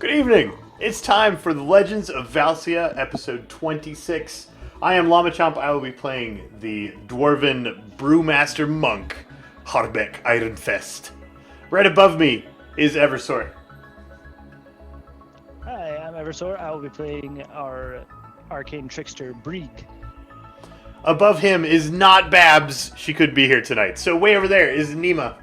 Good evening. It's time for the Legends of Valcia, episode 26. I am Lamachomp. I will be playing the Dwarven Brewmaster Monk, Harbeck Ironfest. Right above me is Eversor. Hi, I'm Eversor. I will be playing our arcane trickster, Brieg. Above him is not Babs. She could be here tonight. So way over there is Nima.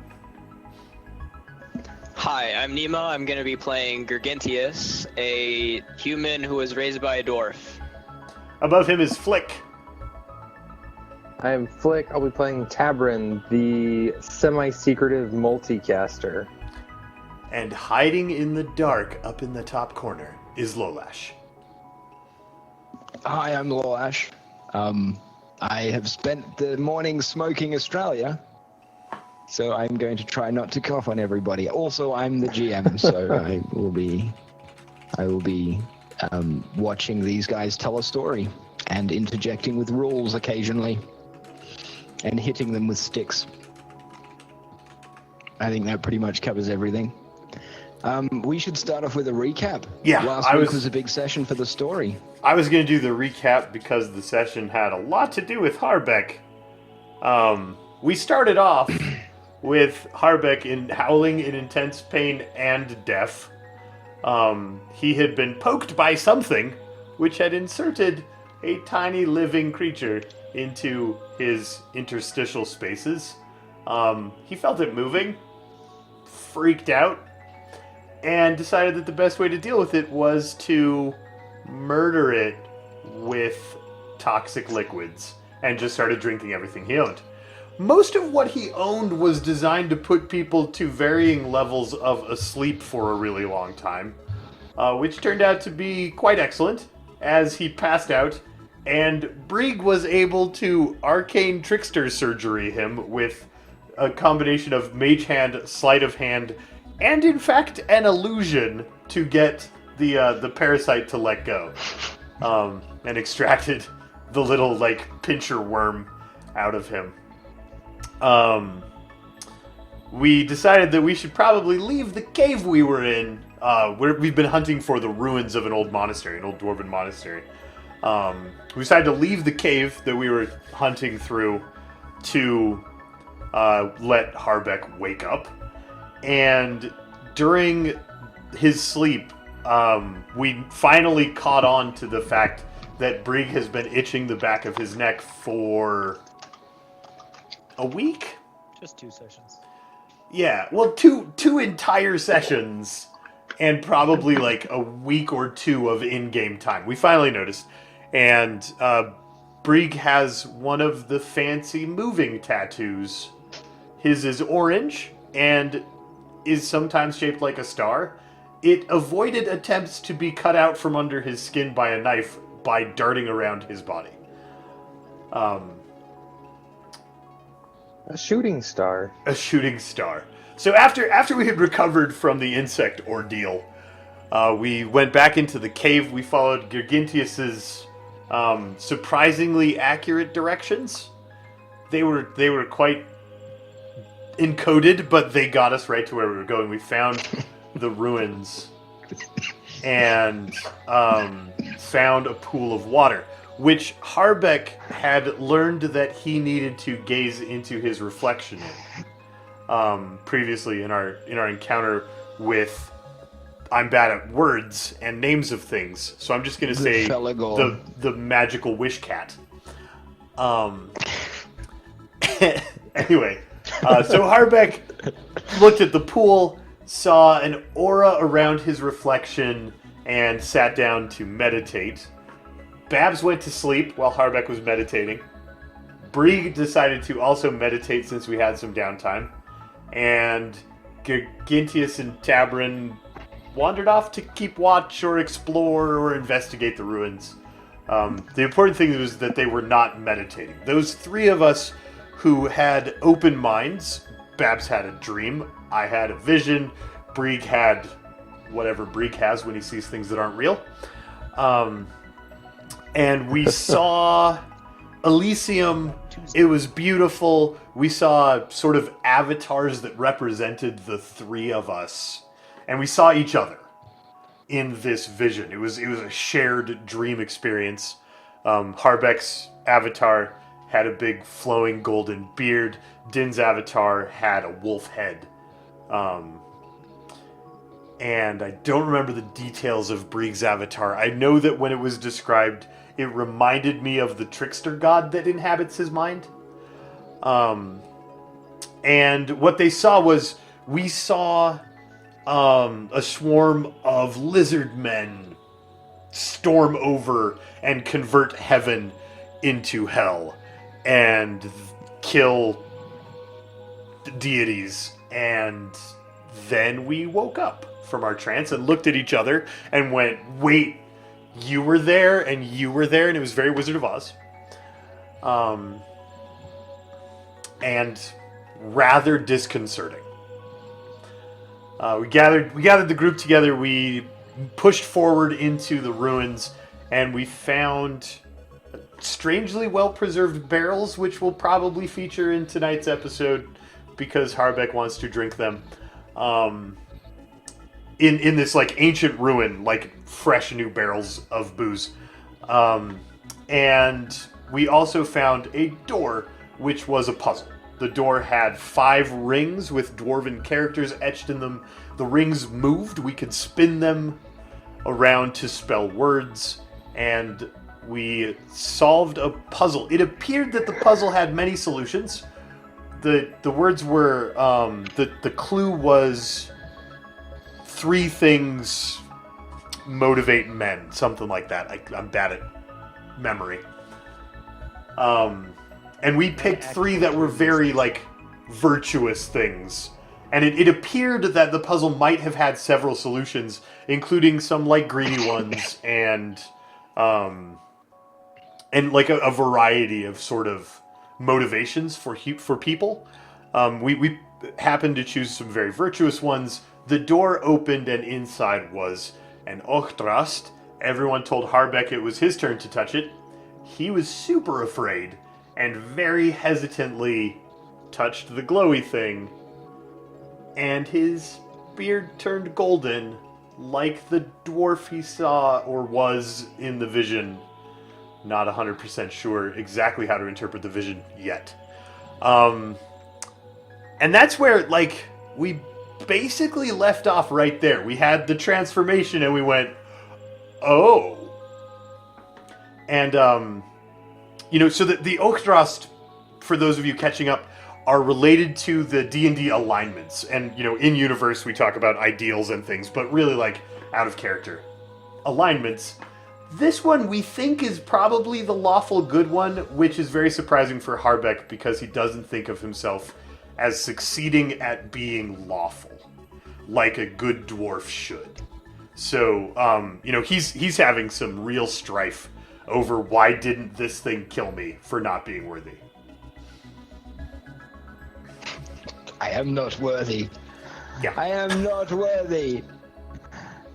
Hi, I'm Nemo. I'm going to be playing Gergentius, a human who was raised by a dwarf. Above him is Flick. I am Flick. I'll be playing Tabrin, the semi-secretive multicaster. And hiding in the dark up in the top corner is Lolash. Hi, I'm Lolash. I have spent the morning smoking Australia, so I'm going to try not to cough on everybody. Also, I'm the GM, so I will be watching these guys tell a story and interjecting with rules occasionally and hitting them with sticks. I think that pretty much covers everything. We should start off with a recap. Yeah, Last week was a big session for the story. I was going to do the recap because the session had a lot to do with Harbeck. We started off with Harbeck howling in intense pain and death. He had been poked by something, which had inserted a tiny living creature into his interstitial spaces. He felt it moving, freaked out, and decided that the best way to deal with it was to murder it with toxic liquids, and just started drinking everything he owned. Most of what he owned was designed to put people to varying levels of asleep for a really long time, which turned out to be quite excellent, as he passed out, and Brieg was able to arcane trickster surgery him with a combination of mage hand, sleight of hand, and in fact an illusion to get the parasite to let go, and extracted the little pincher worm out of him. We decided that we should probably leave the cave we were in. We've been hunting for the ruins of an old monastery, an old dwarven monastery. We decided to leave the cave that we were hunting through to let Harbeck wake up. And during his sleep, we finally caught on to the fact that Brieg has been itching the back of his neck for a week? Just 2 sessions. Yeah, well, two entire sessions, and probably a week or 2 of in-game time. We finally noticed. And Brieg has one of the fancy moving tattoos. His is orange, and is sometimes shaped like a star. It avoided attempts to be cut out from under his skin by a knife by darting around his body. A shooting star. A shooting star. So after we had recovered from the insect ordeal, we went back into the cave. We followed Gergentius's surprisingly accurate directions. They were quite encoded, but they got us right to where we were going. We found the ruins and found a pool of water, which Harbeck had learned that he needed to gaze into his reflection in. Previously in our encounter with, I'm bad at words and names of things, so I'm just going to say the magical wish cat. Anyway, so Harbeck looked at the pool, saw an aura around his reflection, and sat down to meditate. Babs went to sleep while Harbeck was meditating. Brieg decided to also meditate since we had some downtime. And Gergentius and Tabrin wandered off to keep watch or explore or investigate the ruins. The important thing was that they were not meditating. Those 3 of us who had open minds, Babs had a dream, I had a vision, Brieg had whatever Brieg has when he sees things that aren't real. And we saw Elysium. It was beautiful. We saw sort of avatars that represented the 3 of us. And we saw each other in this vision. It was a shared dream experience. Harbeck's avatar had a big flowing golden beard. Din's avatar had a wolf head. And I don't remember the details of Brieg's avatar. I know that when it was described, it reminded me of the trickster god that inhabits his mind. And what they saw was, we saw a swarm of lizard men storm over and convert heaven into hell and kill deities. And then we woke up from our trance and looked at each other and went, wait, you were there and you were there, and it was very Wizard of Oz. And rather disconcerting. We gathered the group together, we pushed forward into the ruins, and we found strangely well-preserved barrels, which will probably feature in tonight's episode because Harbeck wants to drink them. In this like ancient ruin, like fresh new barrels of booze. And we also found a door, which was a puzzle. The door had 5 rings with dwarven characters etched in them. The rings moved. We could spin them around to spell words, and we solved a puzzle. It appeared that the puzzle had many solutions. The words were, the clue was 3 things motivate men, something like that. I'm bad at memory. And we picked 3 that were very, like, virtuous things. And it appeared that the puzzle might have had several solutions, including some, like, greedy ones and like, a variety of sort of motivations for people. We happened to choose some very virtuous ones. The door opened, and inside was an Ochtrast. Everyone told Harbeck it was his turn to touch it. He was super afraid and very hesitantly touched the glowy thing, and his beard turned golden like the dwarf he saw or was in the vision. Not 100% sure exactly how to interpret the vision yet. And that's where, like, we basically left off right there. We had the transformation and we went, oh. And, so the Ochtrast, for those of you catching up, are related to the D&D alignments. And, in universe we talk about ideals and things, but really, like, out of character alignments. This one we think is probably the lawful good one, which is very surprising for Harbeck because he doesn't think of himself as succeeding at being lawful, like a good dwarf should. So, he's having some real strife over why didn't this thing kill me for not being worthy. I am not worthy. Yeah. I am not worthy.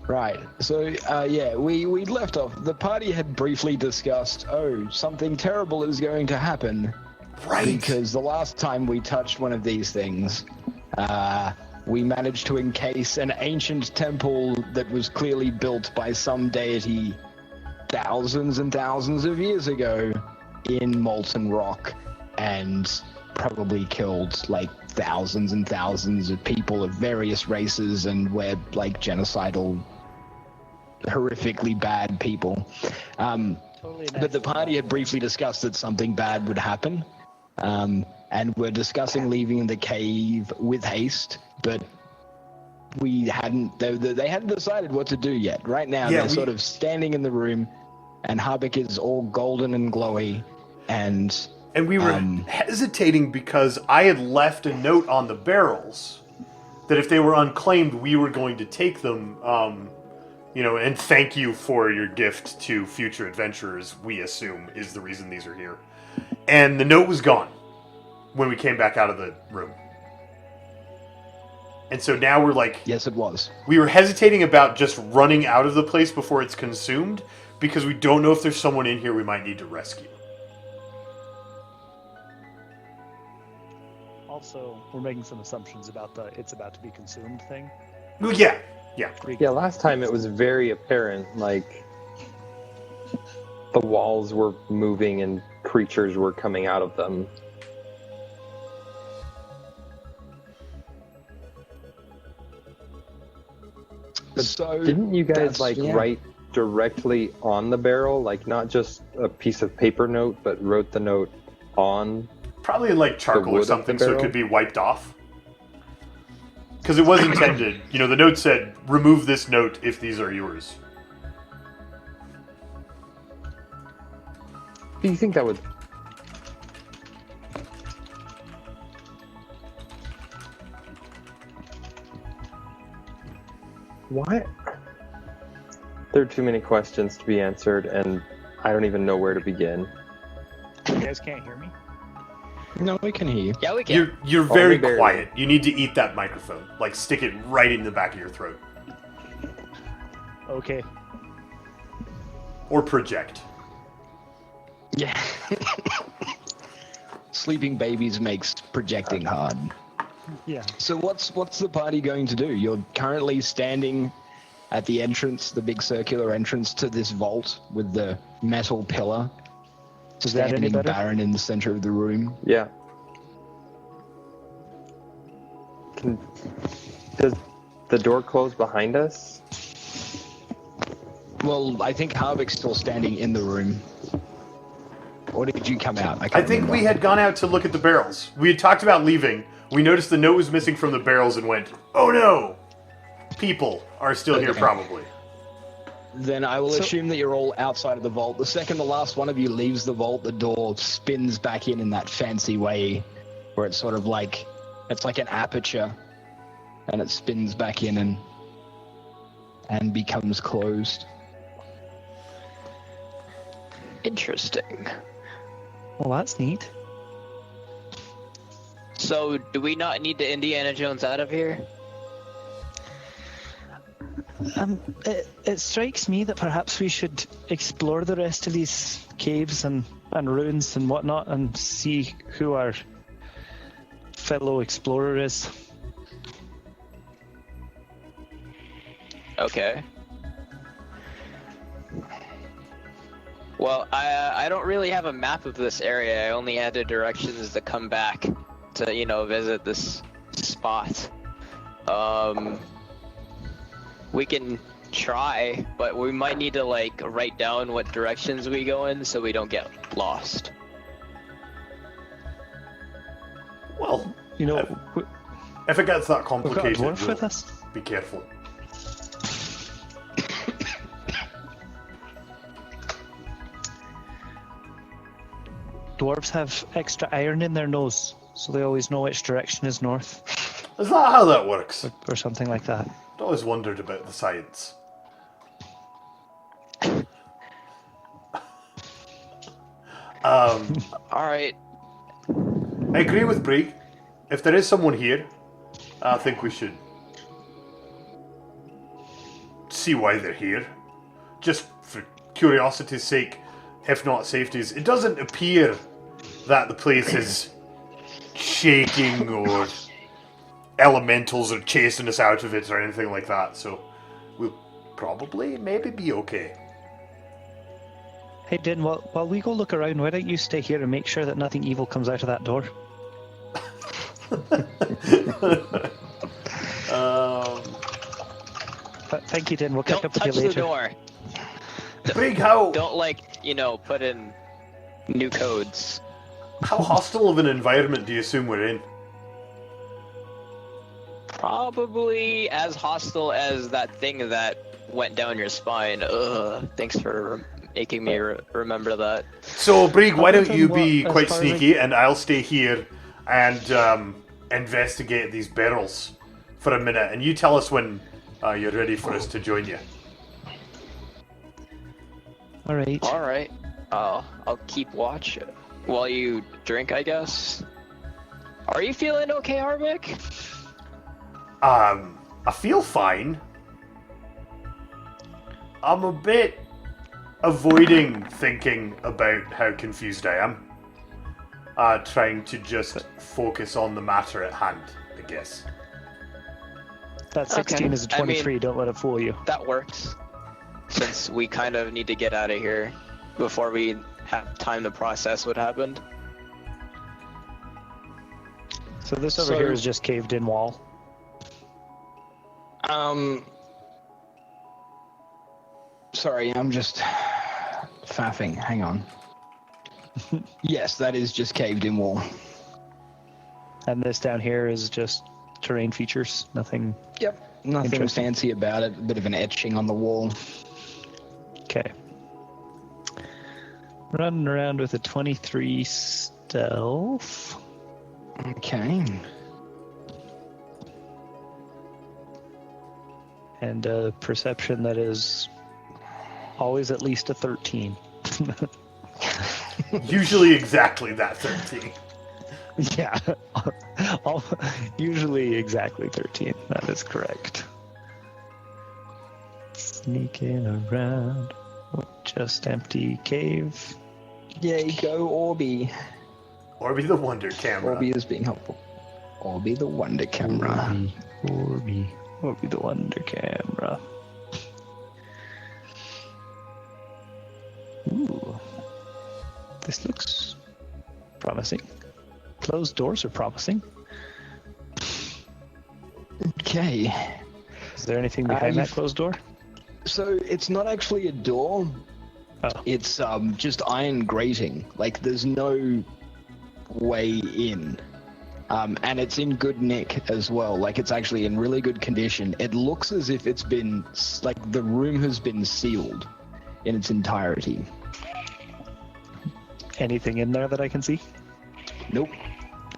Right. So, we left off. The party had briefly discussed, something terrible is going to happen. Right. Because the last time we touched one of these things, we managed to encase an ancient temple that was clearly built by some deity thousands and thousands of years ago in molten rock, and probably killed like thousands and thousands of people of various races, and we're like genocidal, horrifically bad people. But the party had briefly discussed that something bad would happen, and we're discussing leaving the cave with haste, but we hadn't, they hadn't decided what to do yet. Right now, they're sort of standing in the room, and Harbeck is all golden and glowy, and we were hesitating because I had left a note on the barrels that if they were unclaimed, we were going to take them, and thank you for your gift to future adventurers, we assume, is the reason these are here. And the note was gone when we came back out of the room. And so now we're like... Yes, it was. We were hesitating about just running out of the place before it's consumed, because we don't know if there's someone in here we might need to rescue. Also, we're making some assumptions about the "it's about to be consumed" thing. Well, yeah. Yeah. Yeah, last time it was very apparent, like the walls were moving and creatures were coming out of them. But So didn't you guys that's- yeah. write directly on the barrel, like not just a piece of paper note, but wrote the note on? Probably like charcoal wood or of something, the so it barrel? could be wiped off. Because it was intended, the note said, remove this note if these are yours. Do you think that would? What? There are too many questions to be answered, and I don't even know where to begin. You guys can't hear me? No, we can hear you. Yeah, we can. You're very barely. quiet. You need to eat that microphone. Like, stick it right in the back of your throat. Okay. Or project. Yeah. Sleeping babies makes projecting hard. Yeah. So what's the party going to do? You're currently standing at the entrance, the big circular entrance to this vault with the metal pillar. Is that any Standing better? barren in the center of the room. Yeah. Does the door close behind us? Well, I think Harvick's still standing in the room. Or did you come out? I can't think we remember. had gone out to look at the barrels. We had talked about leaving. We noticed the note was missing from the barrels and went, oh no! People are still here, Okay. probably. Then I will So- assume that you're all outside of the vault. The second the last one of you leaves the vault, the door spins back in that fancy way, where it's sort of like, it's like an aperture, and it spins back in and becomes closed. Interesting. Well, that's neat. So, do we not need to Indiana Jones out of here? It strikes me that perhaps we should explore the rest of these caves and ruins and whatnot and see who our fellow explorer is. Okay. Well, I don't really have a map of this area. I only had the directions to come back to, visit this spot. We can try, but we might need to, write down what directions we go in so we don't get lost. Well, You know, if it gets that we've got a complicated, dwarf with we'll us. be careful. Dwarves have extra iron in their nose, so they always know which direction is north, Is that how that works? or something like that. I've always wondered about the science. Alright. I agree with Brig. If there is someone here, I think we should see why they're here. Just for curiosity's sake, if not safety's. It doesn't appear that the place is shaking or elementals are chasing us out of it or anything like that, so we'll probably maybe be okay. Hey, Din, while we go look around, why don't you stay here and make sure that nothing evil comes out of that door? Thank you, Din. We'll catch Don't up with you touch the later. door. Brig, how Don't, put in new codes. hostile of an environment do you assume we're in? Probably as hostile as that thing that went down your spine. Ugh, thanks for making me remember that. So, Brig, why don't Other you than be what, as quite far as sneaky, and I'll stay here and investigate these barrels for a minute, and you tell us when you're ready for us to join you. All right. Alright. I'll keep watch while you drink, I guess. Are you feeling okay, Harvick? I feel fine. I'm a bit avoiding thinking about how confused I am. Trying to just focus on the matter at hand, I guess. That 16 is a I mean- 23. Don't let it fool you. That works. Since we kind of need to get out of here before we have time to process what happened. So this over So- here is just caved in wall. Sorry, I'm just faffing. Hang on. Yes, that is just caved in wall. And this down here is just terrain features. Nothing. Yep. Nothing Interesting. fancy about it. A bit of an etching on the wall. Okay. Running around with a 23 stealth. Okay. And a perception that is always at least a 13. Usually exactly that 13. Yeah. Usually exactly 13. That is correct. Sneaking around. Just empty cave. Yay, go Orby. Orby the Wonder Camera. Orby is being helpful. Orby the Wonder Camera. Orby the Wonder Camera. Ooh. This looks promising. Closed doors are promising. Okay. Is there anything behind that closed door? So it's not actually a door. Oh. It's just iron grating. Like there's no way in. And it's in good nick as well. Like it's actually in really good condition. It looks as if it's been like the room has been sealed in its entirety. Anything in there that I can see? Nope.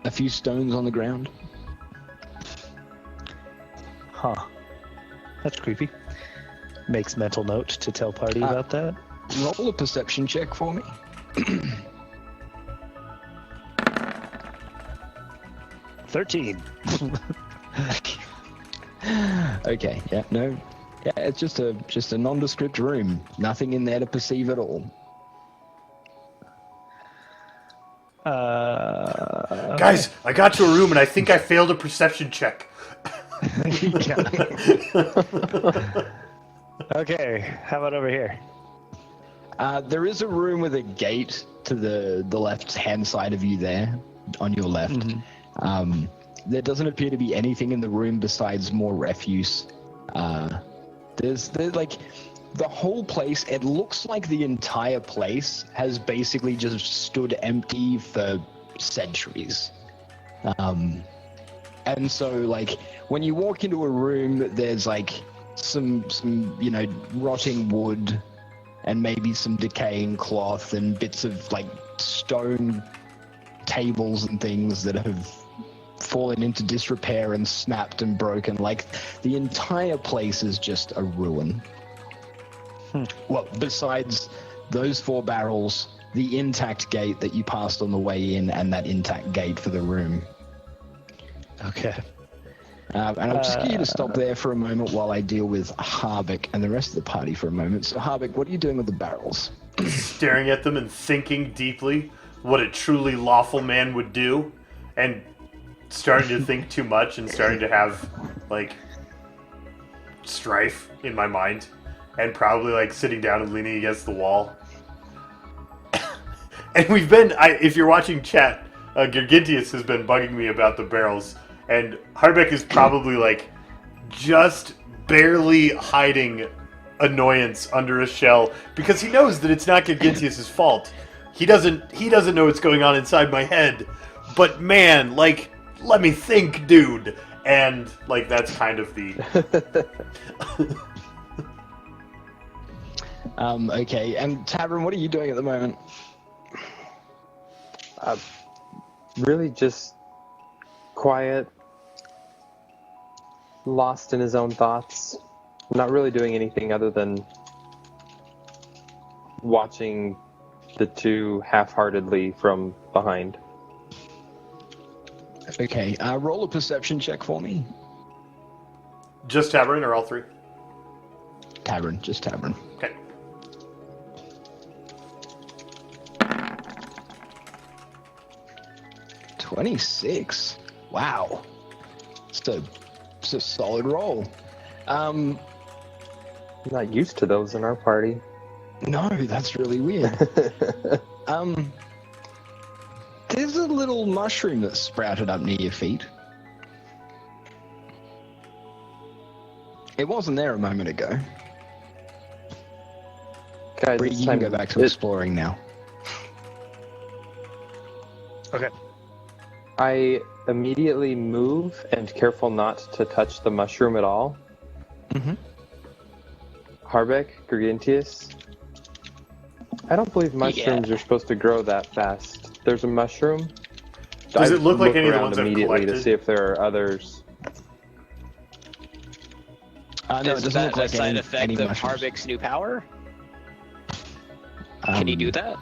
A few stones on the ground. Huh. That's creepy. Makes mental note to tell party about that. Roll a perception check for me. 13. Okay. Yeah. No. Yeah. It's just a nondescript room. Nothing in there to perceive at all. Guys, I got to a room and I think I failed a perception check. Okay, how about over here? There is a room with a gate to the left-hand side of you there, on your left. Mm-hmm. There doesn't appear to be anything in the room besides more refuse. There's like the whole place. It looks like the entire place has basically just stood empty for centuries. And so like when you walk into a room, there's like some rotting wood and maybe some decaying cloth and bits of like stone tables and things that have fallen into disrepair and snapped and broken. Like the entire place is just a ruin. Well, besides those 4 barrels, the intact gate that you passed on the way in, and that intact gate for the room. Okay. And I'll just get you to stop there for a moment while I deal with Harbeck and the rest of the party for a moment. So, Harbeck, what are you doing with the barrels? Staring at them and thinking deeply what a truly lawful man would do, and starting to think too much and starting to have, like, strife in my mind, and probably, like, sitting down and leaning against the wall. And we've been, if you're watching chat, Gargintius has been bugging me about the barrels, and Harbeck is probably, like, just barely hiding annoyance under a shell, because he knows that it's not Gargintius' fault. He doesn't know what's going on inside my head, but man, like, let me think, dude. And, like, that's kind of the... Okay, and Tavern, what are you doing at the moment? Really just quiet, lost in his own thoughts, not really doing anything other than watching the two half-heartedly from behind. Okay, roll a perception check for me. Just Tavern or all three? Tavern, just Tavern. Okay. $26. Wow. It's a It's a solid roll. I'm not used to those in our party. No, that's really weird. There's a little mushroom that sprouted up near your feet. It wasn't there a moment ago. Guys, Bree, it's you can time go back to exploring now. Okay. I immediately move and careful not to touch the mushroom at all. Mm-hmm. Harbeck, Gregentius. I don't believe mushrooms are supposed to grow that fast. There's a mushroom. Does it look like any of the around ones I've immediately to collected? see if there are others? No, it Is doesn't that look a like side any effect of mushrooms. Harbeck's new power? Can he do that?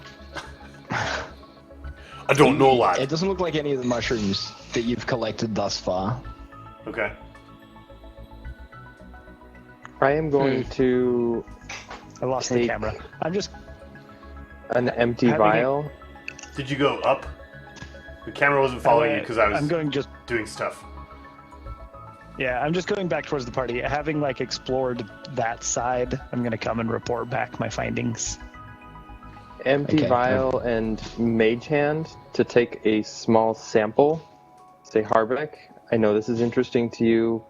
I don't know, lad. It doesn't look like any of the mushrooms that you've collected thus far. Okay. I am going to I lost the Take- camera. I'm just an empty Having it- vial. Did you go up? The camera wasn't following you because I was I'm going just. doing stuff. Yeah, I'm just going back towards the party. Having like explored that side, I'm gonna come and report back my findings. Empty Okay. vial and mage hand to take a small sample. Say, Harbeck, I know this is interesting to you,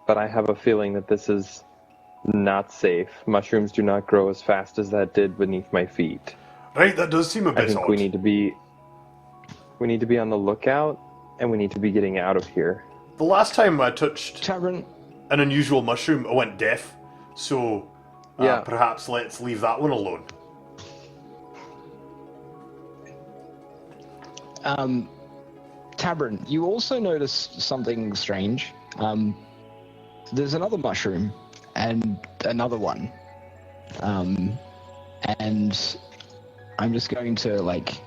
but I have a feeling that this is not safe. Mushrooms do not grow as fast as that did beneath my feet. Right, that does seem a I bit think odd. we need to be on the lookout, and we need to be getting out of here. The last time I touched Tavern, an unusual mushroom, I went deaf. So Yeah. perhaps let's leave that one alone. Tavern, you also notice something strange. There's another mushroom and another one. And I'm just going to like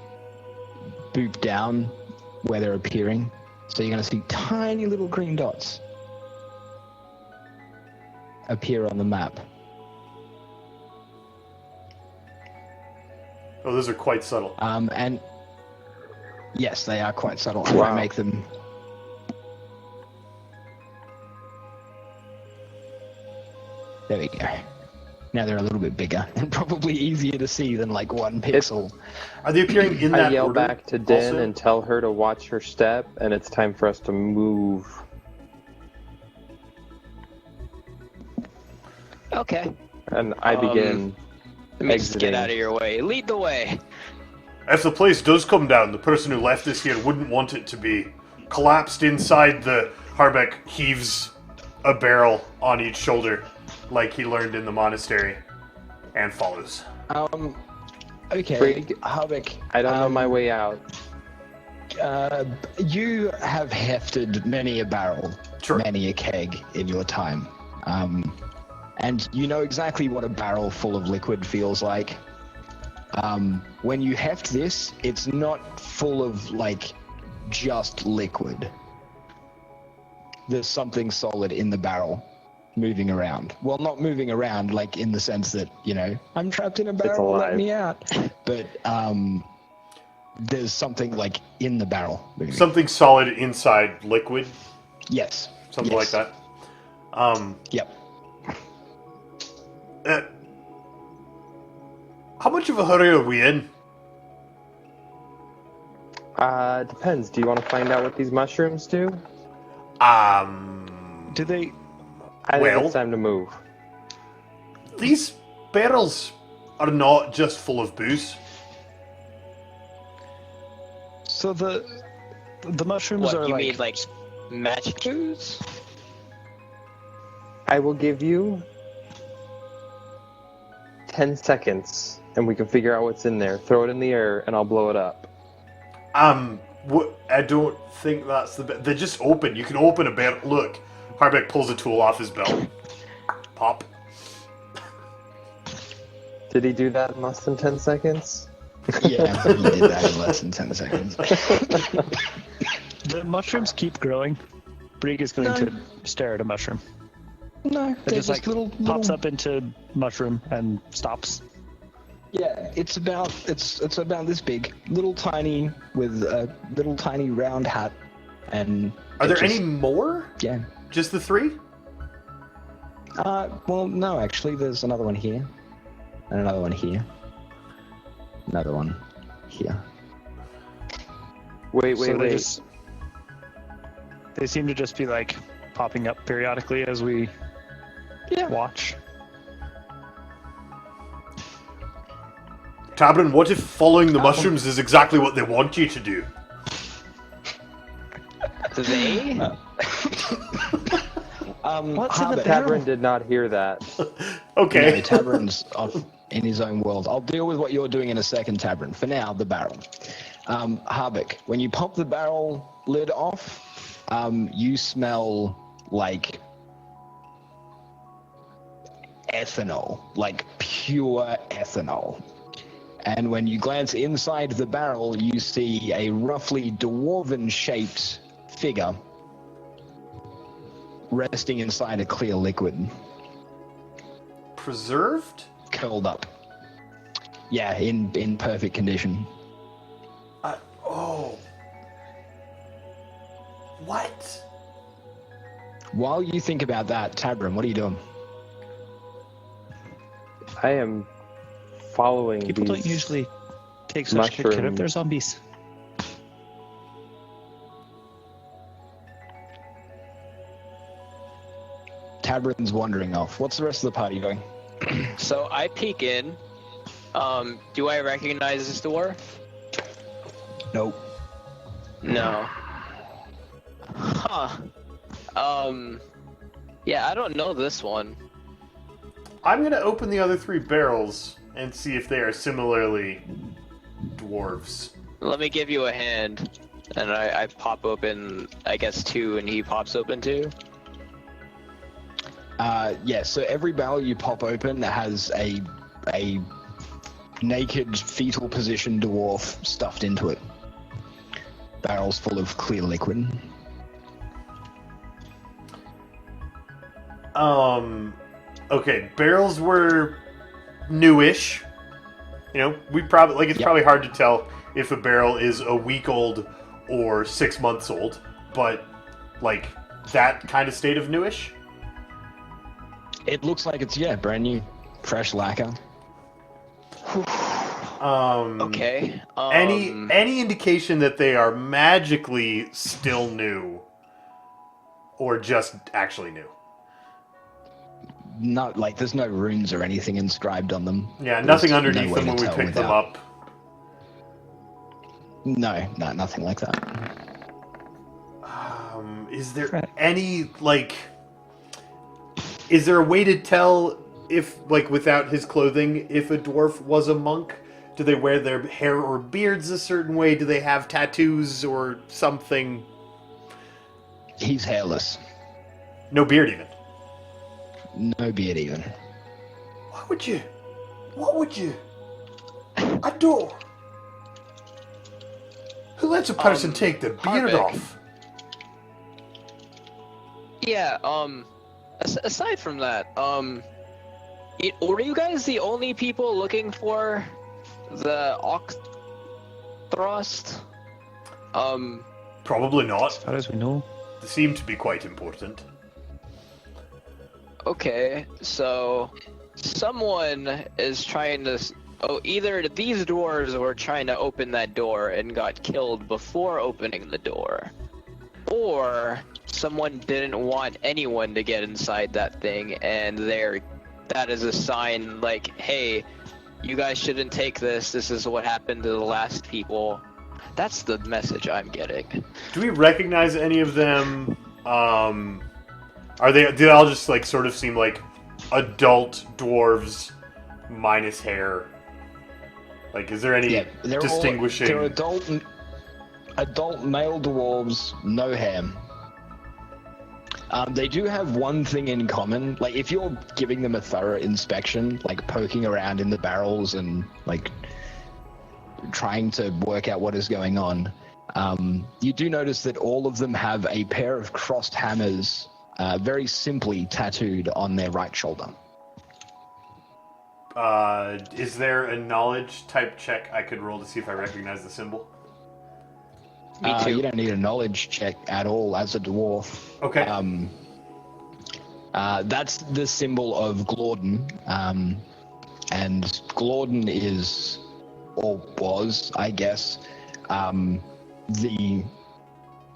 boop down where they're appearing. So you're going to see tiny little green dots appear on the map. Oh, those are quite subtle. And yes, they are quite subtle. I'm Wow. going to make them. There we go. Now they're a little bit bigger and probably easier to see than like one pixel. Are they appearing in I that yell order back to Din also? and tell her to watch her step, and it's time for us to move. Okay. And I begin Let me just get exiting. out of your way. Lead the way. If the place does come down, the person who left us here wouldn't want it to be collapsed inside the Harbeck heaves a barrel on each shoulder, like he learned in the monastery, and follows. Okay, Brig, Harbeck. I don't know my way out. You have hefted many a barrel, Sure. many a keg in your time. And you know exactly what a barrel full of liquid feels like. When you heft this, it's not full of, like, just liquid. There's something solid in the barrel moving around. Well, not moving around, like, in the sense that, you know, I'm trapped in a barrel, let alive. me out. But, there's something, like, in the barrel moving. Something solid inside liquid, Yes. something Yes. like that. Yep. How much of a hurry are we in? Depends. Do you want to find out what these mushrooms do? Do they? I think Well- it's time to move. These barrels are not just full of booze. So the mushrooms What, are you like. mean like magic booze? I will give you 10 seconds, and we can figure out what's in there. Throw it in the air, and I'll blow it up. I don't think that's the bit. They just open. You can open a barrel. Look, Harbeck pulls a tool off his belt. Pop. Did he do that in less than 10 seconds? Yeah, you did that in less than 10 seconds. The mushrooms keep growing. Brig is going to stare at a mushroom. No, It they're just like little pops up into mushroom and stops. Yeah, it's about this big, little tiny with a little tiny round hat, and Are it there just- any more? Yeah, Just the 3? Well, no, actually, there's another one here, and another one here, another one here. Wait. They seem to just be like popping up periodically as we watch. Tabrin, what if following the mushrooms is exactly what they want you to do? They? What's in the Harbek, barrel? Tabrin did not hear that. Okay. No, Tabrin's off in his own world. I'll deal with what you're doing in a second, Tabrin. For now, the barrel. Harbek, when you pop the barrel lid off, you smell like ethanol, like pure ethanol. And when you glance inside the barrel, you see a roughly dwarven-shaped figure resting inside a clear liquid, Preserved? curled up. Yeah, in perfect condition. Oh. What? While you think about that, Tabrin, what are you doing? I am following People these don't usually take such good care of their mushrooms. zombies. Tabrin's wandering off. What's the rest of the party doing? So I peek in. Do I recognize this dwarf? Nope. No. Huh. Yeah, I don't know this one. I'm gonna open the other 3 barrels and see if they are similarly dwarves. Let me give you a hand. And I pop open, I guess, 2, and he pops open 2. Yeah, so every barrel you pop open has a naked fetal position dwarf stuffed into it. Barrels full of clear liquid. Okay, barrels were newish. You know, we probably, like, it's Yep. probably hard to tell if a barrel is a week old or 6 months old, but, like, that kind of state of newish? It looks like it's, brand new. Fresh lacquer. Okay. Any indication that they are magically still new, or just actually new? Not like there's no runes or anything inscribed on them. Yeah, There's nothing no underneath way them when to we tell picked them without- up. No, nothing like that. Is there Right. any, like... Is there a way to tell if, like, without his clothing, if a dwarf was a monk? Do they wear their hair or beards a certain way? Do they have tattoos or something? He's hairless. No beard, even. No beard even. What would you? A door. Who lets a person take the beard Harbek. off? Yeah, aside from that, were you guys the only people looking for the Octhrust? Probably not. As far as we know. They seem to be quite important. Okay, so someone is trying to... Oh, either these dwarves were trying to open that door and got killed before opening the door, or someone didn't want anyone to get inside that thing, and that is a sign like, hey, you guys shouldn't take this. This is what happened to the last people. That's the message I'm getting. Do we recognize any of them? Do they all just, like, sort of seem like adult dwarves minus hair? Like, is there any They're distinguishing? They're adult male dwarves, no hair. They do have one thing in common. Like, if you're giving them a thorough inspection, like poking around in the barrels and like trying to work out what is going on, you do notice that all of them have a pair of crossed hammers, very simply tattooed on their right shoulder. Is there a knowledge type check I could roll to see if I recognize the symbol? Me too. You don't need a knowledge check at all as a dwarf. Okay. That's the symbol of Glorden. And Glorden is, or was, I guess, the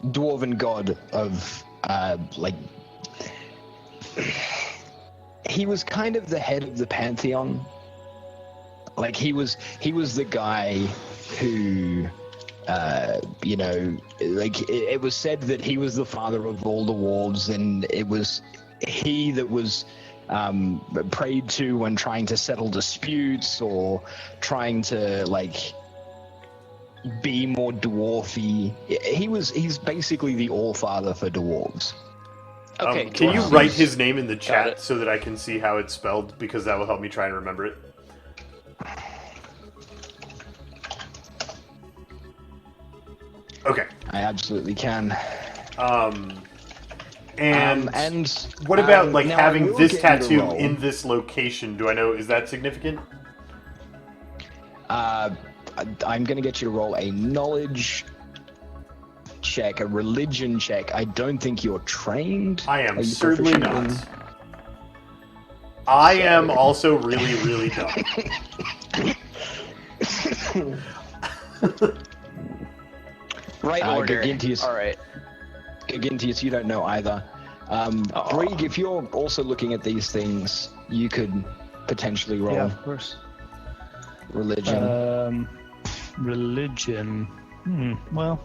dwarven god of, he was kind of the head of the pantheon. Like, he was the guy who, it was said that he was the father of all the dwarves, and it was he that was prayed to when trying to settle disputes or trying to, like, be more dwarfy. He's basically the all-father for dwarves. Okay, can you dwarves. write his name in the Got chat it. so that I can see how it's spelled? Because that will help me try and remember it. Okay. I absolutely can. And what about like now I having will this get you to tattoo roll. in this location? Do I know, is that significant? I'm going to get you to roll a knowledge check, a religion check. I don't think you're trained. I am Are you certainly proficient not. in- I am also really, really dumb. Right order. Gagintius. All right. Gagintius, you don't know either. Brig, if you're also looking at these things, you could potentially roll Yeah, of course. religion. Religion. Well.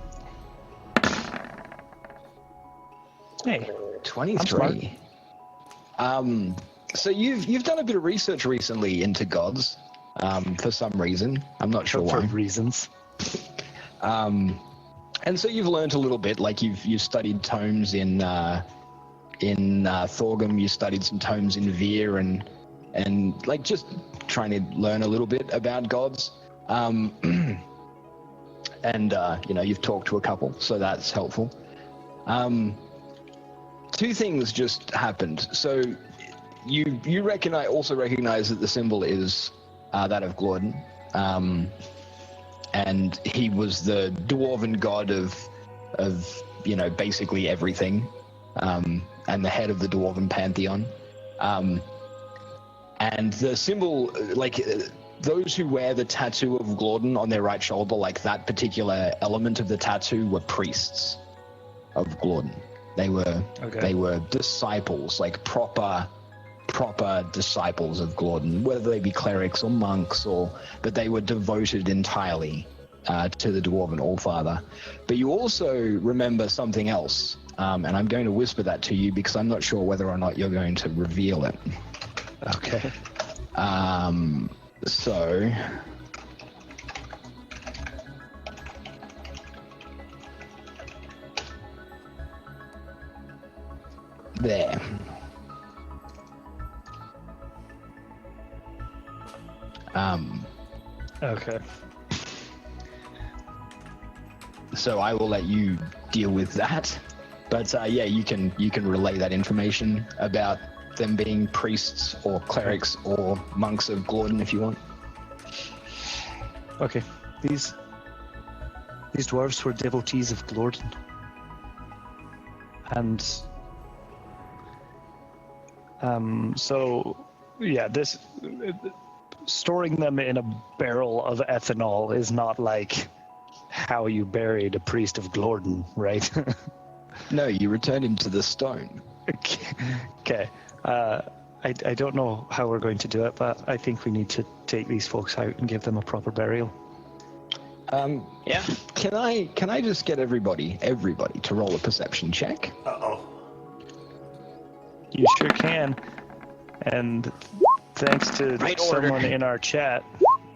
Hey. 23. So you've done a bit of research recently into gods, for some reason. I'm not sure For why. reasons. And so you've learned a little bit. Like you've studied tomes in Thorgum. You studied some tomes in Veer, and like just trying to learn a little bit about gods. And you've talked to a couple, so that's helpful. Two things just happened. So you also recognize that the symbol is that of Glorden. And he was the dwarven god of basically everything, and the head of the dwarven pantheon. And the symbol, like those who wear the tattoo of Glorden on their right shoulder, like that particular element of the tattoo, were priests of Glorden. They were disciples, like proper disciples of Glorden, whether they be clerics or monks, but they were devoted entirely to the dwarven Allfather. But you also remember something else, and I'm going to whisper that to you because I'm not sure whether or not you're going to reveal it. Okay. So there. Okay. So I will let you deal with that. But yeah, you can relay that information about them being priests or clerics or monks of Glorden if you want. Okay. These dwarves were devotees of Glorden. And so yeah, this storing them in a barrel of ethanol is not like how you buried a priest of Glorden, right? No, you return him to the stone. Okay. I don't know how we're going to do it, but I think we need to take these folks out and give them a proper burial. Yeah. Can I just get everybody to roll a perception check? Uh-oh. You sure can. And thanks to Right someone order. in our chat,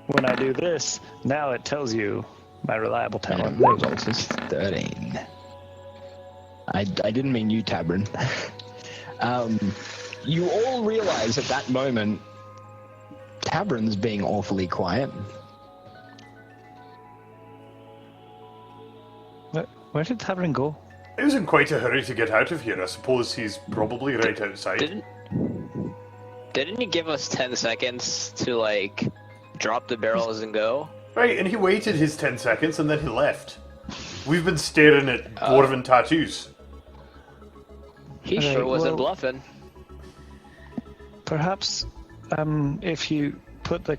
when I do this, now it tells you my reliable And talent. the result is 13. I didn't mean you, Tabrin. You all realize at that moment, Tabrin's being awfully quiet. Where did Tavern go? He was in quite a hurry to get out of here. I suppose he's probably right outside. Didn't he give us 10 seconds to, like, drop the barrels and go? Right, and he waited his 10 seconds and then he left. We've been staring at dwarven tattoos. He Alright, sure wasn't well- bluffing. Perhaps if you put the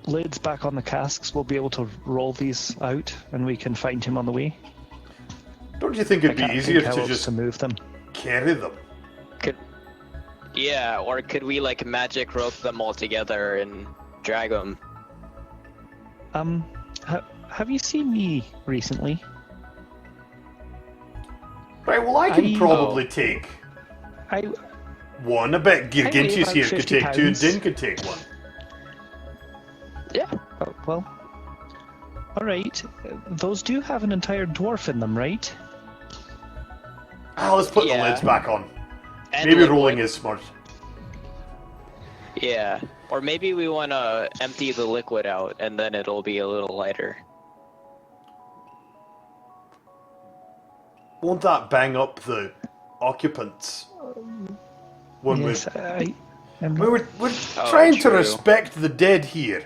lids back on the casks, we'll be able to roll these out, and we can find him on the way. Don't you think it'd be Can't easier think how to else just to move them. carry them? Yeah, or could we like magic rope them all together and drag them? Have you seen me recently? Right, well I can probably take I one. I bet weigh Girgintius about here could 50 take two, and pounds. Din could take one. Yeah. oh, well. All right. Those do have an entire dwarf in them, right? Let's put the Yeah. lids back on. And Maybe liquid. rolling is smart. Yeah. Or maybe we want to empty the liquid out, and then it'll be a little lighter. Won't that bang up the occupants? When Yes, we're trying to true. respect the dead here,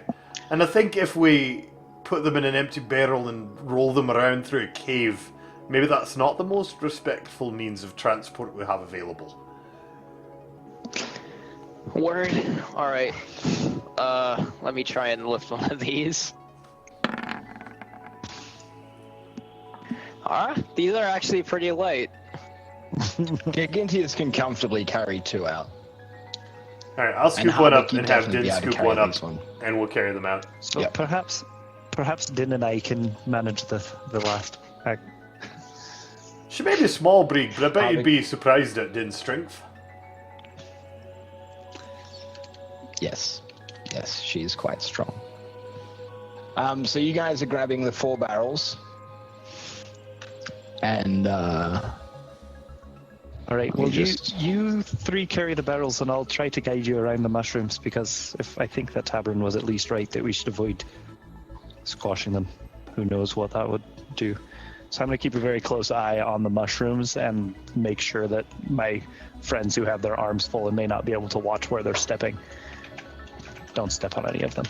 and I think if we put them in an empty barrel and roll them around through a cave, maybe that's not the most respectful means of transport we have available. Word. Alright. Let me try and lift one of these. These are actually pretty light. Gargintius can comfortably carry 2 out. Alright, I'll And scoop one up Harbeck, you'd and have definitely Din be able to scoop carry one up, this one. and we'll carry them out. So Yep. perhaps Din and I can manage the last. She may be a small breed, but I bet you'd Harbeck- be surprised at Din's strength. Yes. Yes, she is quite strong. So you guys are grabbing the 4 barrels. And, All right. Well, You you 3 carry the barrels, and I'll try to guide you around the mushrooms, because if I think that Tabern was at least right that we should avoid squashing them. Who knows what that would do? So I'm going to keep a very close eye on the mushrooms and make sure that my friends who have their arms full and may not be able to watch where they're stepping don't step on any of them.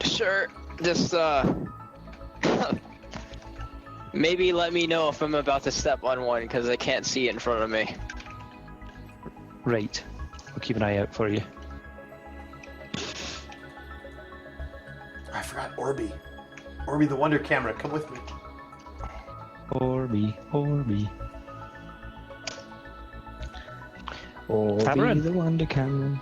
Sure. Just, maybe let me know if I'm about to step on one, because I can't see it in front of me. Right. I'll keep an eye out for you. I forgot Orby. Orby the Wonder Camera, come with me. Orby. or be Tabern. the Wonder Camera.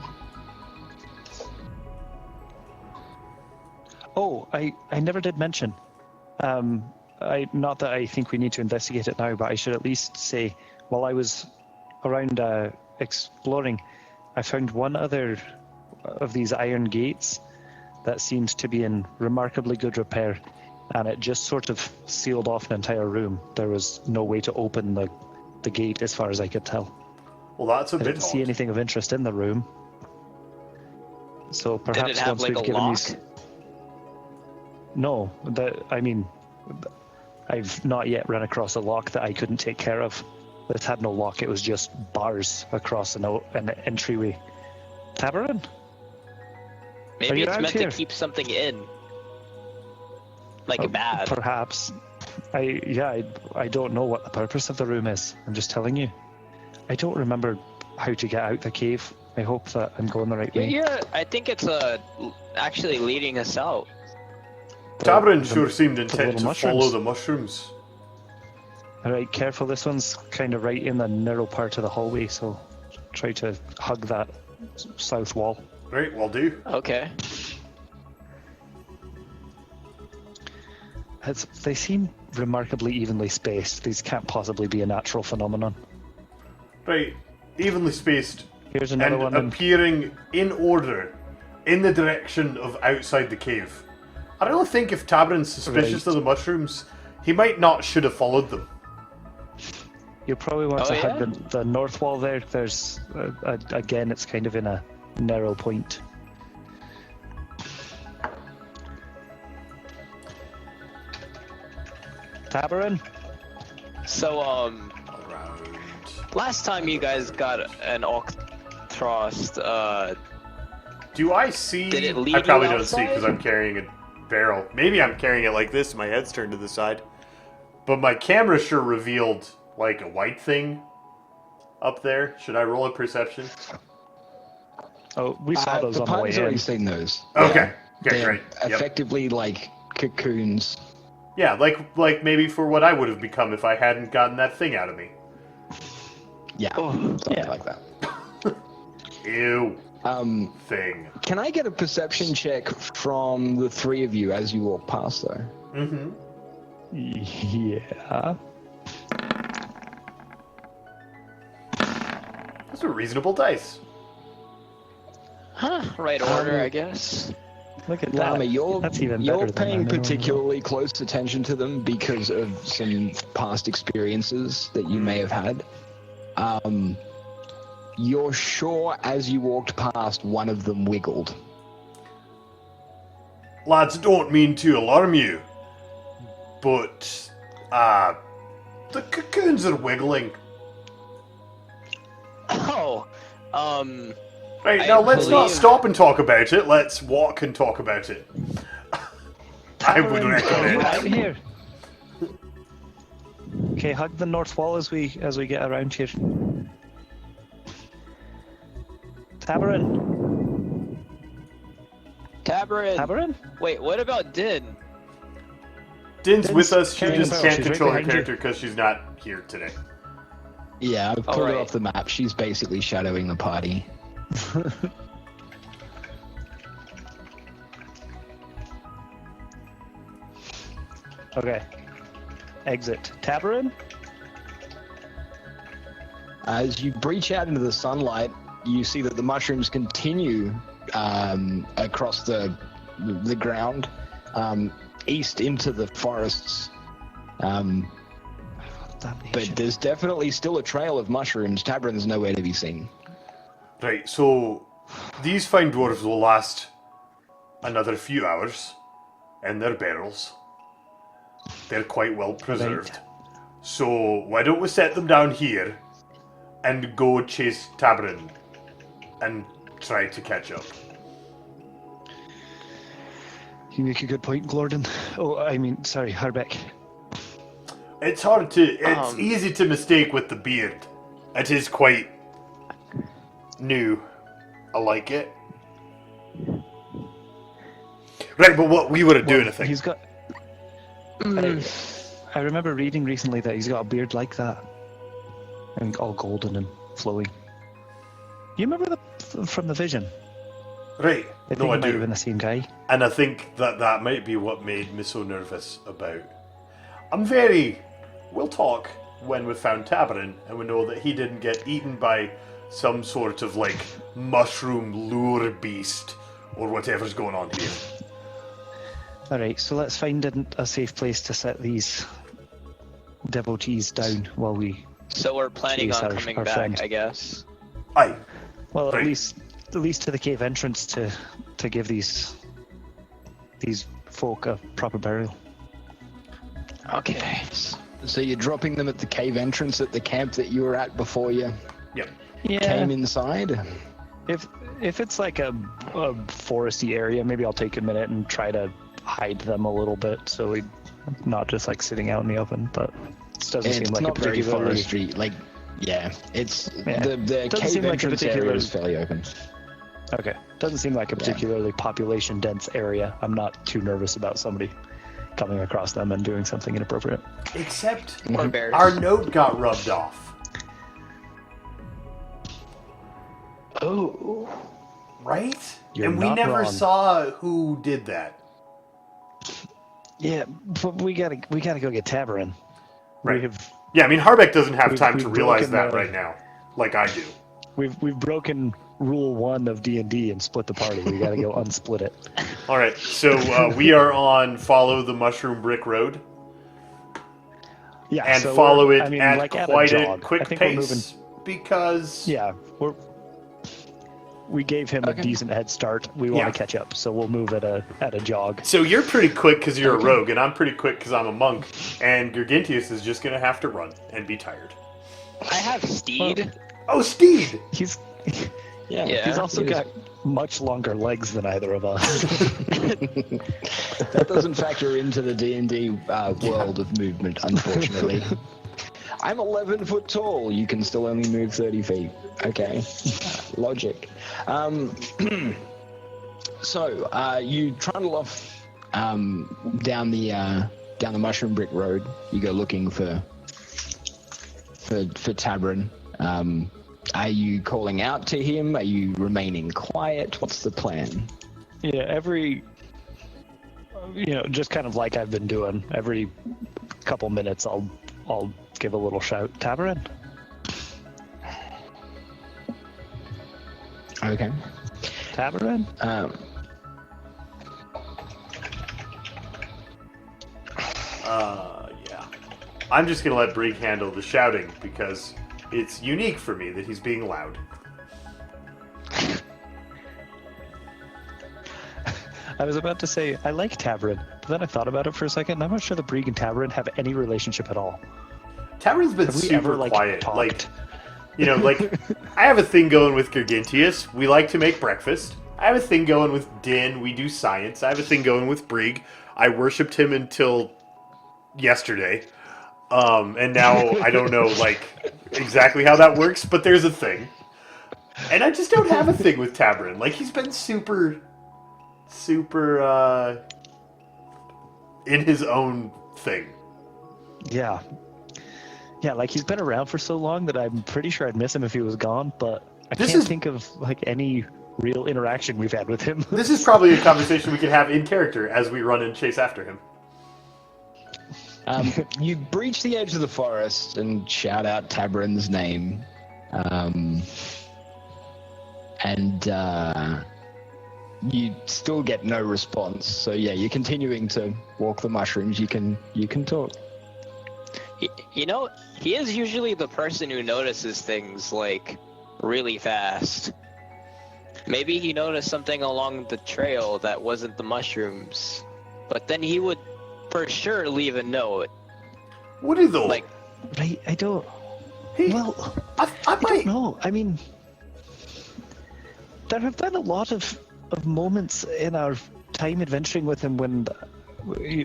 Oh, I never did mention. Not that I think we need to investigate it now, but I should at least say, while I was around exploring, I found one other of these iron gates that seemed to be in remarkably good repair, and it just sort of sealed off an entire room. There was no way to open the gate as far as I could tell. Well, that's a I bit didn't see odd. anything of interest in the room. So Did perhaps it have once like we've a given lock? these... No, I've not yet run across a lock that I couldn't take care of. It had no lock, it was just bars across an entryway. Tabarin? Maybe you it's out meant here? to keep something in. Like a bad. Perhaps. I don't know what the purpose of the room is. I'm just telling you. I don't remember how to get out the cave. I hope that I'm going the right way. Yeah, I think it's actually leading us out. Tabrin sure seemed little intent to mushrooms. follow the mushrooms. Alright, careful. This one's kind of right in the narrow part of the hallway, so try to hug that south wall. Right, will do. Okay. They seem remarkably evenly spaced. These can't possibly be a natural phenomenon. Right, evenly spaced Here's another and one. appearing in order in the direction of outside the cave. I don't think if Tabrin's suspicious Right. of the mushrooms, he might not should have followed them. You probably want Oh, to yeah? hug the north wall there. There's, again, it's kind of in a narrow point. Tabarin? So, Around. last time you guys got an Octrost, Do I see? Did it lead I probably you don't see because outside? I'm carrying a barrel. Maybe I'm carrying it like this. My head's turned to the side. But my camera sure revealed like a white thing. up there? Should I roll a perception? Oh, we saw those the on the way party's already in. seen those. Okay. Okay, They're great. Yep. effectively like cocoons. Yeah, like maybe for what I would have become if I hadn't gotten that thing out of me. Yeah, something like that. Ew. Thing. Can I get a perception check from the three of you as you walk past, though? Mm-hmm. Yeah. Those are reasonable dice. Huh? Right order, I guess. Look at Lama, that. That's even better you're than paying I knew. particularly close attention to them because of some past experiences that you may have had. You're sure as you walked past, one of them wiggled. Lads, don't mean to alarm you, but the cocoons are wiggling. Oh, Right, I now let's not believe- stop and talk about it. Let's walk and talk about it. I would Right recommend. here. Okay, hug the north wall as we get around here. Tabarin. Tabarin. Tabarin? Wait, what about Din? Din's with us. She carrying just a bow. can't She's right control her behind you. character because she's not here today. Yeah, I've put Alright. her off the map. She's basically shadowing the party. Okay. Exit. Tabarin? As you breach out into the sunlight, you see that the mushrooms continue across the ground, east into the forests. But there's definitely still a trail of mushrooms. Tabarin's nowhere to be seen. Right, so these fine dwarves will last another few hours in their barrels. They're quite well preserved. Right. So why don't we set them down here and go chase Tabarin and try to catch up? You make a good point, Glorden. Oh, I mean, sorry, Harbeck. It's hard to. It's easy to mistake with the beard. It is quite new. I like it. Right, but what we would doing a thing. He's got. I remember reading recently that he's got a beard like that, and all golden and flowing. You remember from the vision? Right. I think No, I it might have do. been the same guy. And I think that might be what made me so nervous about. We'll talk when we've found Tabarin and we know that he didn't get eaten by some sort of like mushroom lure beast or whatever's going on here. All right, so let's find a safe place to set these devotees down while we. So we're planning Chase on our coming back, friend. I guess. Aye. Well, Right. at least to the cave entrance to give these folk a proper burial. Okay. So you're dropping them at the cave entrance at the camp that you were at before you Yep. Yeah. came inside? If it's like a foresty area, maybe I'll take a minute and try to hide them a little bit, so we're not just like sitting out in the open. But it doesn't seem It's like not a very particularly. forestry. Like, yeah, it's Yeah. the Doesn't cave seem like a entrance area particular- is fairly open. Okay, doesn't seem like a particularly population dense area. I'm not too nervous about somebody coming across them and doing something inappropriate. Except Or bears. our note got rubbed off. Oh. Right? You're and we not never wrong. saw who did that. Yeah, but we gotta go get Tabarin. Right. We've Yeah, I mean Harbeck doesn't have We've- time to we've realize broken that the- right now. Like I do. we've broken rule 1 of D&D and split the party. We gotta go unsplit it. Alright, so we are on follow the mushroom brick road. Yeah, And so follow we're- it I mean, at like quite a jog. I quick think we're pace because Yeah, we gave him a decent head start. We want Yeah. to catch up, so we'll move at a jog. so you're pretty quick because you're a rogue, and I'm pretty quick because I'm a monk, and Gargantius is just gonna have to run and be tired. I have Steed. Oh, Steed! He's Yeah, he's also it is. got much longer legs than either of us. That doesn't factor into the D&D world of movement, unfortunately. I'm 11 foot tall. You can still only move 30 feet. Okay. Logic. So, you trundle off down the Mushroom Brick Road. You go looking for Tabron. Are you calling out to him? Are you remaining quiet? What's the plan? Yeah, just kind of like I've been doing. Every couple minutes, I'll give a little shout, Tabarin. Okay. Tabarin. Yeah. I'm just gonna let Brig handle the shouting because it's unique for me that he's being loud. I was about to say, I like Tabarin, but then I thought about it for a second, and I'm not sure that Brig and Tabarin have any relationship at all. Tabarin's been Have we super ever, quiet. talked? I have a thing going with Gargantius. We like to make breakfast. I have a thing going with Din. We do science. I have a thing going with Brig. I worshipped him until yesterday. And now I don't know, exactly how that works, but there's a thing. And I just don't have a thing with Tabarin. He's been super in his own thing. Yeah. Yeah, he's been around for so long that I'm pretty sure I'd miss him if he was gone, but I can't think of, any real interaction we've had with him. This is probably a conversation we could have in character as we run and chase after him. You breach the edge of the forest and shout out Tabarin's name. You still get no response. So yeah, you're continuing to walk the mushrooms. You can talk. He is usually the person who notices things, really fast. Maybe he noticed something along the trail that wasn't the mushrooms. But then he would for sure leave a note. Would he though? Right, I don't... Hey, well, I I might... don't know. I mean, there have been a lot of moments in our time adventuring with him when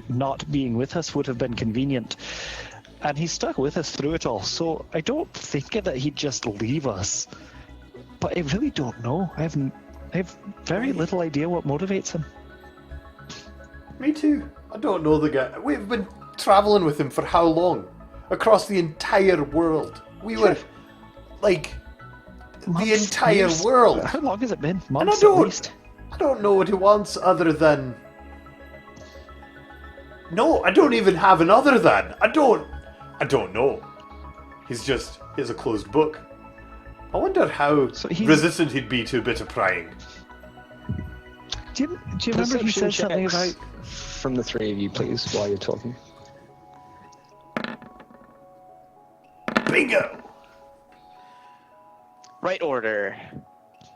not being with us would have been convenient. And he stuck with us through it all, so I don't think that he'd just leave us. But I really don't know. I have very little idea what motivates him. Me too. I don't know the guy. We've been traveling with him for how long? Across the entire world. We were, the Months, entire years. world. How long has it been? And I Months at least? don't know what he wants other than... No, I don't even have an other than. I don't know. He has a closed book. I wonder how resistant he'd be to a bit of prying. Do you remember he said something checks about... from the three of you, please, while you're talking? Bingo! Right order.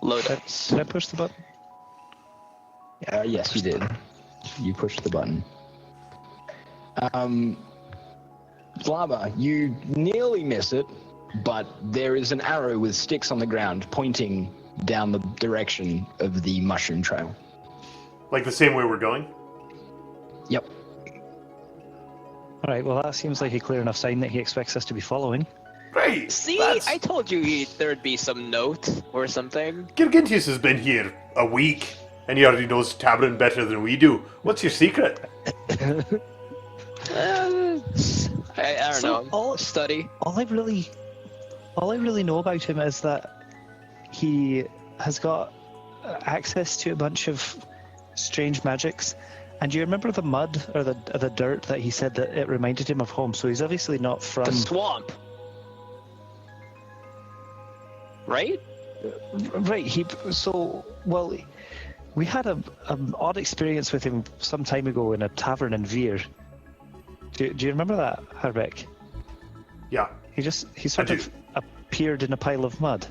Lotus. Did I push the button? Yes, you did. You pushed the button. Blabber, you nearly miss it, but there is an arrow with sticks on the ground pointing down the direction of the mushroom trail. The same way we're going? Yep. Alright, well that seems like a clear enough sign that he expects us to be following. Right! See, I told you there'd be some note or something. Gargantius has been here a week, and he already knows Tabarin better than we do. What's your secret? I don't know. Study. All I really know about him is that he has got access to a bunch of strange magics. And do you remember the mud or the dirt that he said that it reminded him of home? So he's obviously not from The swamp. Right? Right. We had an odd experience with him some time ago in a tavern in Veer. Do you remember that, Harbeck? Yeah. He sort of appeared in a pile of mud.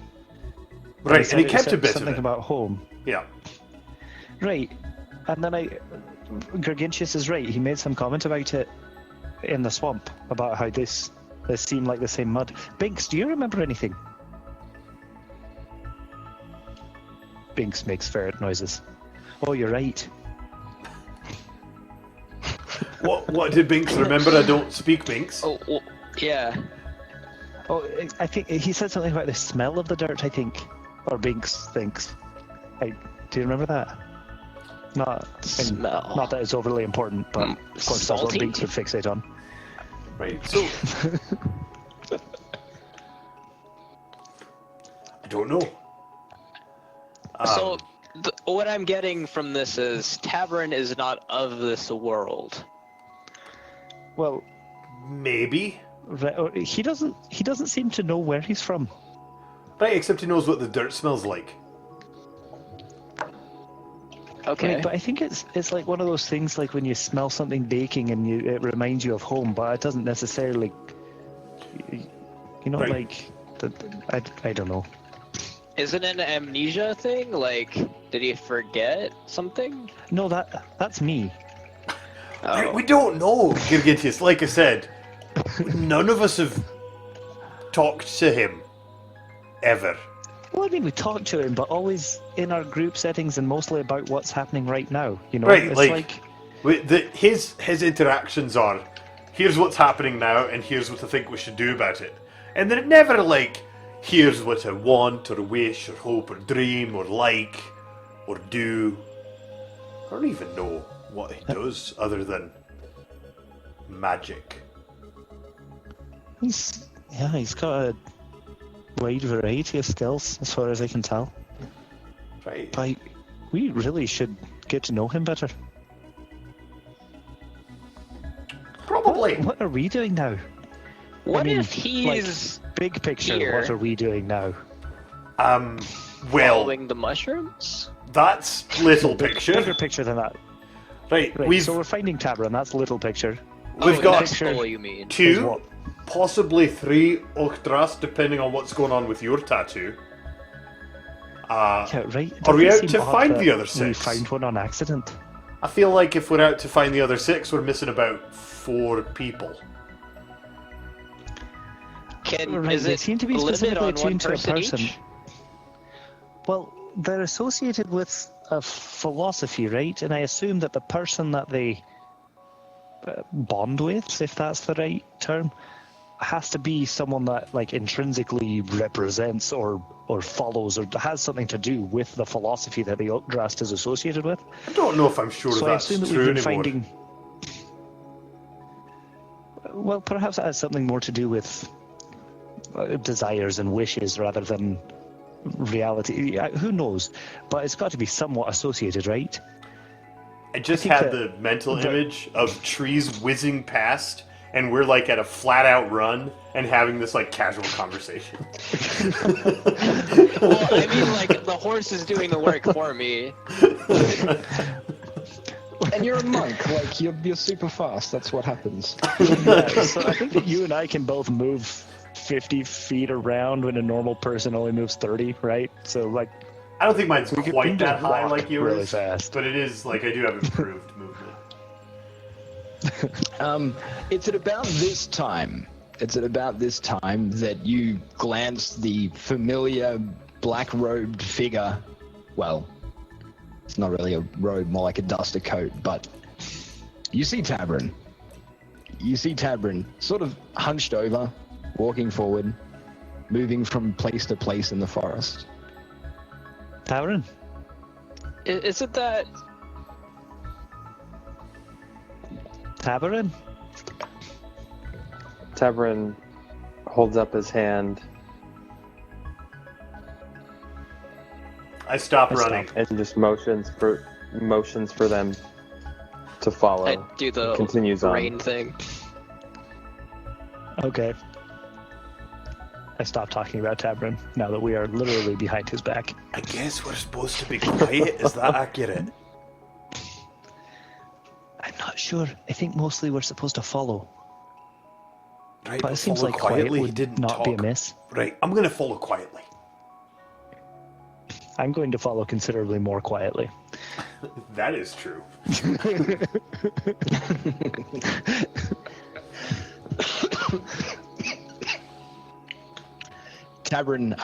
Right, and he kept said a bit of something it. about home. Yeah. Right. And then Gargantius is right. He made some comment about it in the swamp, about how this seemed like the same mud. Binks, do you remember anything? Binks makes ferret noises. Oh, you're right. What did Binks remember? I don't speak Binks. Oh, well, yeah. Oh, I think he said something about the smell of the dirt, I think. Or Binks thinks. Do you remember that? Smell. Not that it's overly important, but of course that's what Salty? Binks would fixate on. Right. So I don't know. So, what I'm getting from this is Tavern is not of this world. Well, Maybe. he doesn't seem to know where he's from. Right, except he knows what the dirt smells like. Okay. Right, but I think it's like one of those things like when you smell something baking and it reminds you of home, but it doesn't necessarily, Right. like I don't know. Is it an amnesia thing? Like, did he forget something? No, that's me. Right, we don't know, Girgitius. Like I said, none of us have talked to him ever. Well, I mean, we talk to him, but always in our group settings and mostly about what's happening right now. Right, It's his interactions are, here's what's happening now, and here's what I think we should do about it. And they're never like, here's what I want, or wish, or hope, or dream, or like, or do. I don't even know what he does other than magic. he's got a wide variety of skills as far as I can tell. Right. But we really should get to know him better. Probably. What are we doing now? What mean, if he's Big picture, Here. what are we doing now? Well, following the mushrooms? that's little Bigger picture. picture than that. Right, Right, we've so we're finding Tabra, and that's little picture. we've got next goal, you mean? Is 2, what? possibly 3 Octras, depending on what's going on with your tattoo. Yeah, right. It Are we doesn't out seem to odd find that the other We 6? find one on accident. I feel like if we're out to find the other 6, we're missing about 4 people. Can Right, is they it seem to be limited specifically on one attuned to a person person. each? Well, they're associated with a philosophy, right? And I assume that the person that they bond with, if that's the right term, has to be someone that like intrinsically represents or follows or has something to do with the philosophy that the Uchtrast is associated with. I don't know if I'm sure So I that's assume that true we've been anymore. finding. Well, perhaps that has something more to do with desires and wishes rather than reality. Yeah, who knows? But it's got to be somewhat associated, right? I just think had that the mental the- image of trees whizzing past, and we're like at a flat out run and having this like casual conversation. Well, I mean, like the horse is doing the work for me. And you're a monk, like you're super fast. That's what happens. Yeah, so I think that you and I can both move 50 feet around when a normal person only moves 30, right? So like I don't think mine's we quite can that high walk like yours, really fast. but it is like I do have improved movement. It's at about this time. It's at about this time that you glance the familiar black-robed figure. Well, it's not really a robe, more like a duster coat, but you see Tabrin. You see Tabrin sort of hunched over, walking forward, moving from place to place in the forest. Tauren, Is it that? Tabarin, Tavern holds up his hand I stop I running. stop. and just motions for them to follow. I do the Continues on. rain thing. okay. I stopped talking about Tabarin now that we are literally behind his back. I guess we're supposed to be quiet. Is that accurate? I'm not sure. I think mostly we're supposed to follow. Right, But it seems follow like quiet quietly. He would didn't not talk. be amiss. Right, I'm gonna follow quietly. I'm going to follow considerably more quietly. That is true. Tabrin,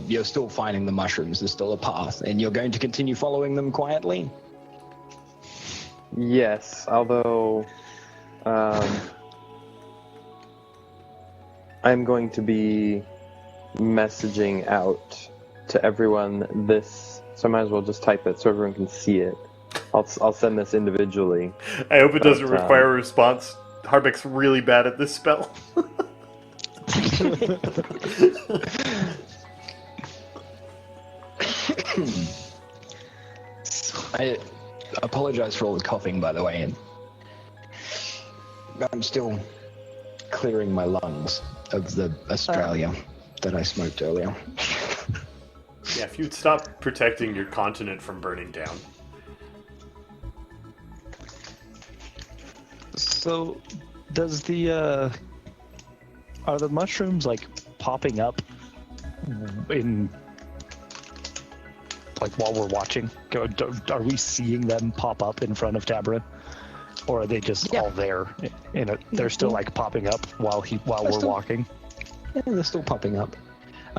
you're still finding the mushrooms. There's still a path, and you're going to continue following them quietly. Yes, although I'm going to be messaging out to everyone this, so I might as well just type it so everyone can see it. I'll send this individually. I hope it doesn't But, require a response. Harbeck's really bad at this spell. I apologize for all the coughing, by the way, and I'm still clearing my lungs of the Australia that I smoked earlier. Yeah, if you'd stop protecting your continent from burning down. So, does the are the mushrooms like popping up in like while we're watching? Are we seeing them pop up in front of Tabarin, or are they just all there? They're still like popping up while we're walking. Yeah, they're still popping up.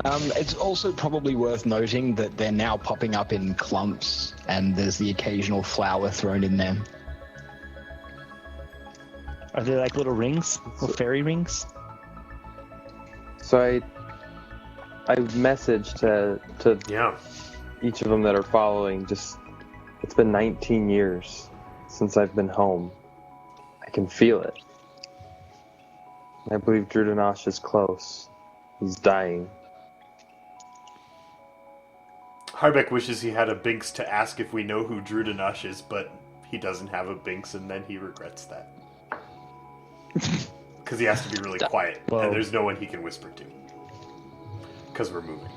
It's also probably worth noting that they're now popping up in clumps, and there's the occasional flower thrown in there. Are they like little rings, little fairy rings? So I messaged to Yeah. each of them that are following. Just, it's been 19 years since I've been home. I can feel it. I believe Drudanash is close. He's dying. Harbeck wishes he had a Binks to ask if we know who Drudanash is, but he doesn't have a Binks, and then he regrets that. Because he has to be really quiet, Well- and there's no one he can whisper to. Because we're moving.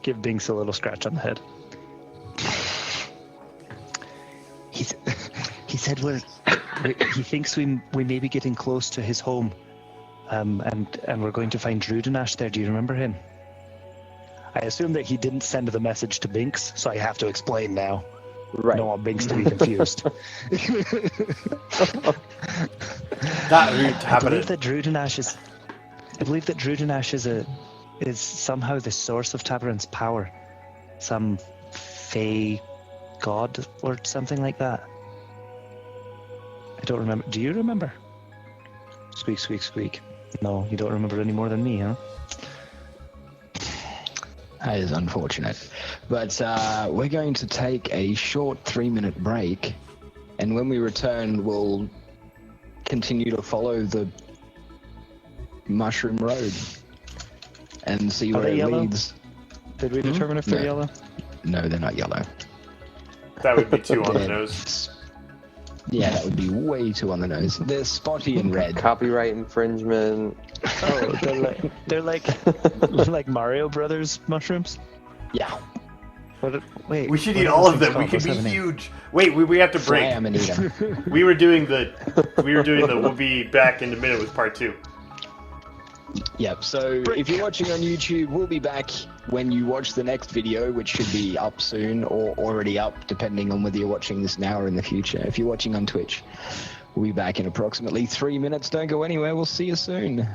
Give Binks a little scratch on the head. He said he thinks we may be getting close to his home, and we're going to find Drudanash there. Do you remember him? I assume that he didn't send the message to Binks, so I have to explain now. Right. I don't want Binks to be confused. That route I happened. believe that Drudanash is somehow the source of Tabarin's power. Some fey god or something like that. I don't remember. Do you remember? Squeak, squeak, squeak. No, you don't remember any more than me, huh? That is unfortunate. But we're going to take a short 3-minute break, and when we return, we'll continue to follow the Mushroom Road and see Are where they it yellow? leads. Did we determine if they're No. yellow? No, they're not yellow. That would be too on the They're- nose. Yeah, that would be way too on the nose. They're spotty and red. Copyright infringement. Oh, they're like Mario Brothers mushrooms. Yeah. Wait, We should what eat are all those of things them. We called? could What's be the name? huge. Wait, we have to break. Slam and eat 'em. We were doing the. We'll be back in a minute with part 2. Yep, so if you're watching on YouTube, we'll be back when you watch the next video, which should be up soon or already up, depending on whether you're watching this now or in the future. If you're watching on Twitch, we'll be back in approximately 3 minutes. Don't go anywhere. We'll see you soon.